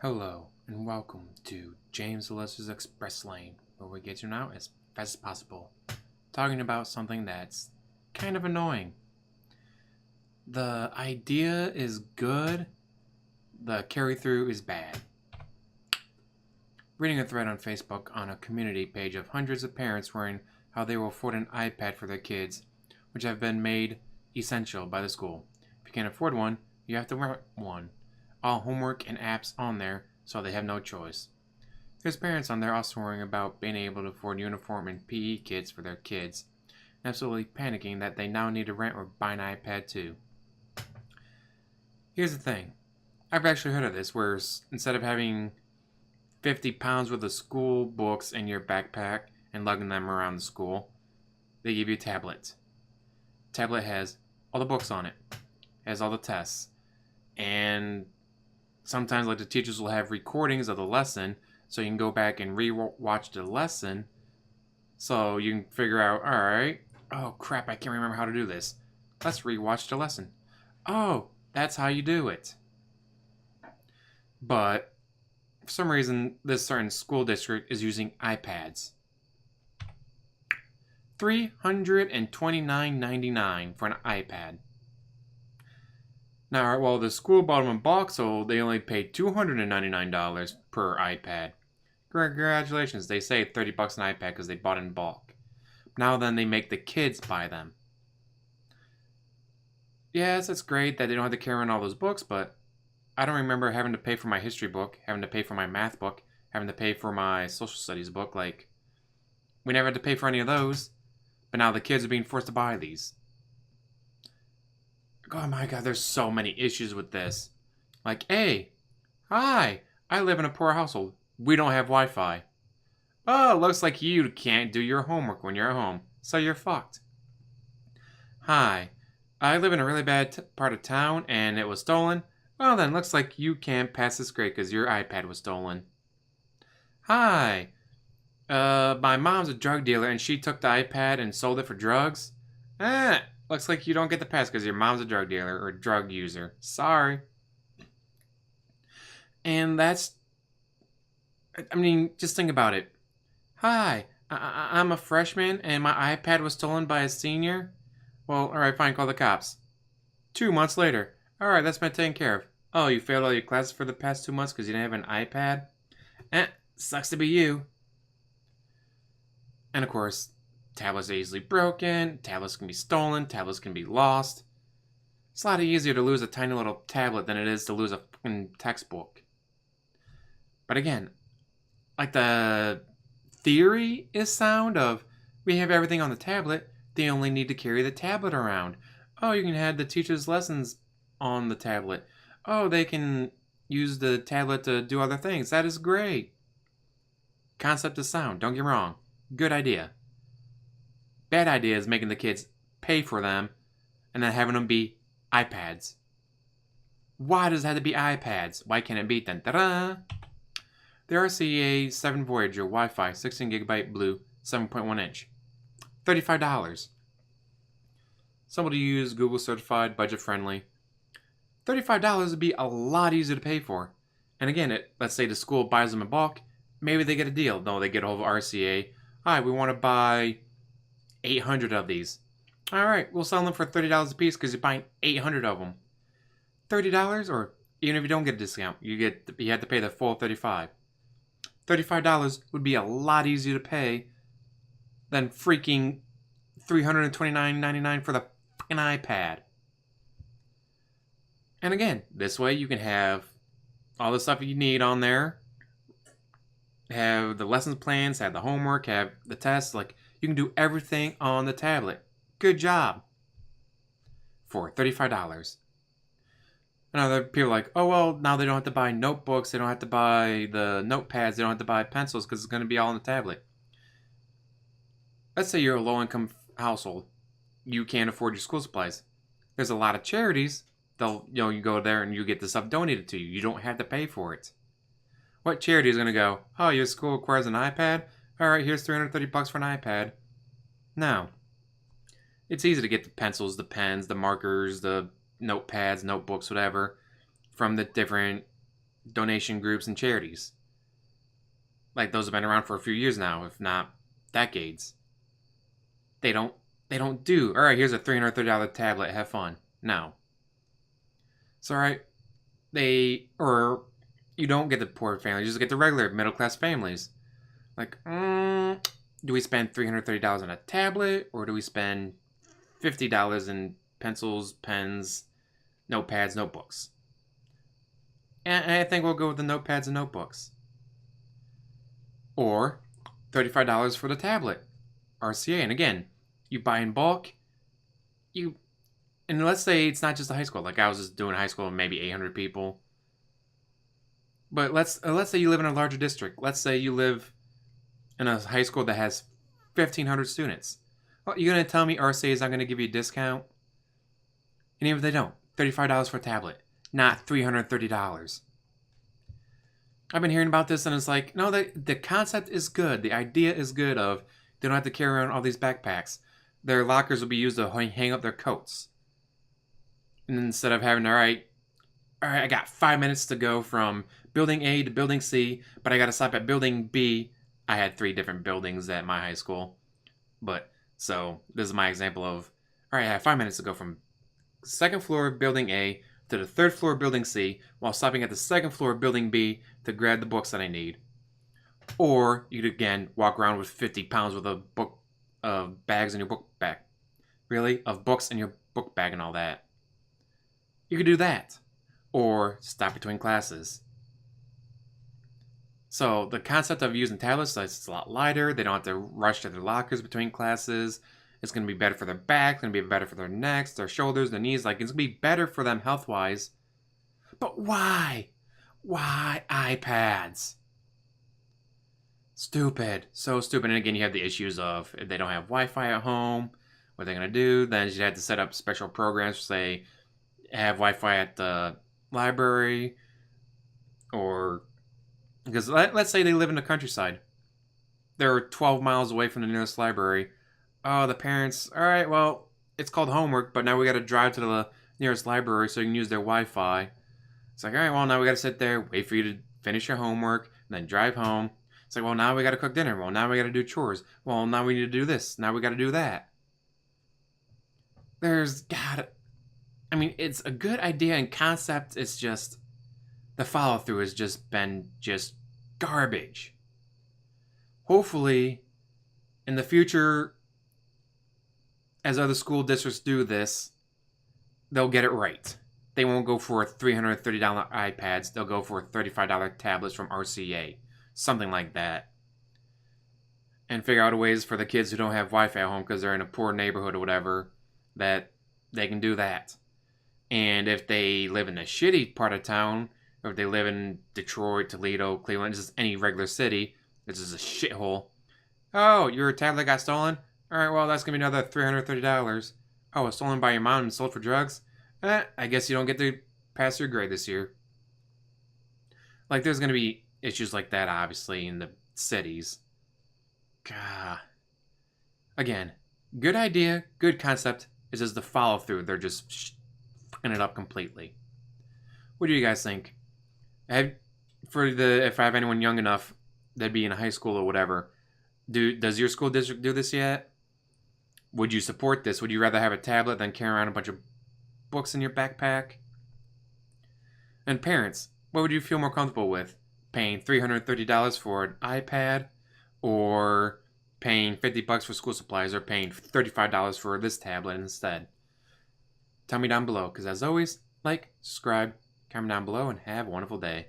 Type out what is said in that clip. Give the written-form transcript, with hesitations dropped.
Hello, and welcome to James Alyssa's Express Lane, where we get you out as fast as possible, talking about something that's kind of annoying. The idea is good, the carry through is bad. Reading a thread on Facebook on a community page of hundreds of parents worrying how they will afford an iPad for their kids, which have been made essential by the school. If you can't afford one, you have to rent one. All homework and apps on there, so they have no choice. There's parents on there also worrying about being able to afford uniform and PE kits for their kids, and absolutely panicking that they now need to rent or buy an iPad too. Here's the thing. I've actually heard of this, where instead of having 50 pounds worth of school books in your backpack and lugging them around the school, they give you a tablet. Tablet has all the books on it, has all the tests, and sometimes like the teachers will have recordings of the lesson so you can go back and re-watch the lesson so you can figure out, alright, oh crap, I can't remember how to do this. Let's re-watch the lesson. Oh, that's how you do it. But for some reason, this certain school district is using iPads. $329.99 for an iPad. Now, well, the school bought them in bulk, so they only paid $299 per iPad. Congratulations, they saved $30 an iPad because they bought in bulk. Now then, they make the kids buy them. Yes, it's great that they don't have to carry around all those books, but I don't remember having to pay for my history book, having to pay for my math book, having to pay for my social studies book. Like, we never had to pay for any of those, but now the kids are being forced to buy these. Oh my god, there's so many issues with this. Like, hey, hi, I live in a poor household. We don't have Wi-Fi. Oh, looks like you can't do your homework when you're at home, so you're fucked. Hi, I live in a really bad part of town and it was stolen. Well then, looks like you can't pass this grade because your iPad was stolen. Hi, my mom's a drug dealer and she took the iPad and sold it for drugs. Looks like you don't get the pass because your mom's a drug dealer or drug user. Sorry. And that's... I mean, just think about it. Hi, I'm a freshman and my iPad was stolen by a senior. Well, alright, fine, call the cops. 2 months later. Alright, that's been taken care of. Oh, you failed all your classes for the past 2 months because you didn't have an iPad? Sucks to be you. And of course, tablets are easily broken, tablets can be stolen, tablets can be lost. It's a lot easier to lose a tiny little tablet than it is to lose a fucking textbook. But again, like the theory is sound of, we have everything on the tablet, they only need to carry the tablet around. Oh, you can have the teacher's lessons on the tablet. Oh, they can use the tablet to do other things. That is great. Concept is sound, don't get me wrong. Good idea. Bad idea is making the kids pay for them and then having them be iPads. Why does it have to be iPads? Why can't it be dun da da? The RCA 7 Voyager Wi-Fi 16GB blue 7.1 inch. $35. Somebody use Google certified, budget friendly. $35 would be a lot easier to pay for. And again, let's say the school buys them in bulk. Maybe they get a deal. No, they get a hold of RCA. Hi, we want to buy 800 of these. Alright, we'll sell them for $30 a piece because you're buying 800 of them. $30, or even if you don't get a discount, you have to pay the full $35. $35 would be a lot easier to pay than freaking $329.99 for the fucking iPad. And again, this way you can have all the stuff you need on there. Have the lessons plans, have the homework, have the tests. Like, you can do everything on the tablet. Good job. For $35. And other people are like, oh, well, now they don't have to buy notebooks. They don't have to buy the notepads. They don't have to buy pencils because it's going to be all on the tablet. Let's say you're a low-income household. You can't afford your school supplies. There's a lot of charities. You go there and you get the stuff donated to you. You don't have to pay for it. What charity is going to go, oh, your school requires an iPad? Alright, here's $330 for an iPad. No. It's easy to get the pencils, the pens, the markers, the notepads, notebooks, whatever, from the different donation groups and charities. Like those have been around for a few years now, if not decades. They don't do, all right, here's a $330 tablet, have fun. No. It's all right. Or you don't get the poor families, you just get the regular middle class families. Like, do we spend $330 on a tablet, or do we spend $50 in pencils, pens, notepads, notebooks? And I think we'll go with the notepads and notebooks. Or $35 for the tablet, RCA. And again, you buy in bulk, and let's say it's not just a high school. Like I was just doing high school, maybe 800 people. But let's say you live in a larger district. Let's say you live in a high school that has 1,500 students. Well, you're going to tell me RCA is not going to give you a discount? And even if they don't, $35 for a tablet, not $330. I've been hearing about this, and it's like, no, the concept is good. The idea is good of they don't have to carry around all these backpacks. Their lockers will be used to hang up their coats. And instead of having, all right, I got 5 minutes to go from building A to building C, but I got to stop at building B. I had 3 different buildings at my high school. But, so, this is my example of, all right, I have 5 minutes to go from second floor building A to the third floor building C, while stopping at the second floor building B to grab the books that I need. Or, you could again walk around with 50 pounds worth of bags in your book bag. Really? Of books in your book bag and all that. You could do that. Or stop between classes. So the concept of using tablets is it's a lot lighter. They don't have to rush to their lockers between classes. It's going to be better for their back. It's going to be better for their necks, their shoulders, their knees. Like, it's going to be better for them health-wise. But why? Why iPads? Stupid. So stupid. And again, you have the issues of if they don't have Wi-Fi at home, what they're going to do. Then you have to set up special programs, say, have Wi-Fi at the library. Or, because let's say they live in the countryside. They're 12 miles away from the nearest library. Oh, the parents, all right, well, it's called homework, but now we got to drive to the nearest library so you can use their Wi-Fi. It's like, all right, well, now we got to sit there, wait for you to finish your homework, and then drive home. It's like, well, now we got to cook dinner. Well, now we got to do chores. Well, now we need to do this. Now we got to do that. I mean, it's a good idea and concept. It's just, the follow-through has just been just garbage. Hopefully, in the future, as other school districts do this, they'll get it right. They won't go for $330 iPads. They'll go for $35 tablets from RCA. Something like that. And figure out ways for the kids who don't have Wi-Fi at home because they're in a poor neighborhood or whatever, that they can do that. And if they live in a shitty part of town, or if they live in Detroit, Toledo, Cleveland, just any regular city, this is a shithole. Oh, your tablet got stolen? Alright, well, that's going to be another $330. Oh, it's stolen by your mom and sold for drugs? I guess you don't get to pass your grade this year. Like, there's going to be issues like that, obviously, in the cities. God. Again, good idea, good concept. It's just the follow-through. They're just fucking it up completely. What do you guys think? If I have anyone young enough that'd be in high school or whatever, does your school district do this yet? Would you support this? Would you rather have a tablet than carry around a bunch of books in your backpack? And parents, what would you feel more comfortable with? Paying $330 for an iPad, or paying $50 for school supplies, or paying $35 for this tablet instead? Tell me down below, because as always, like, subscribe, comment down below, and have a wonderful day.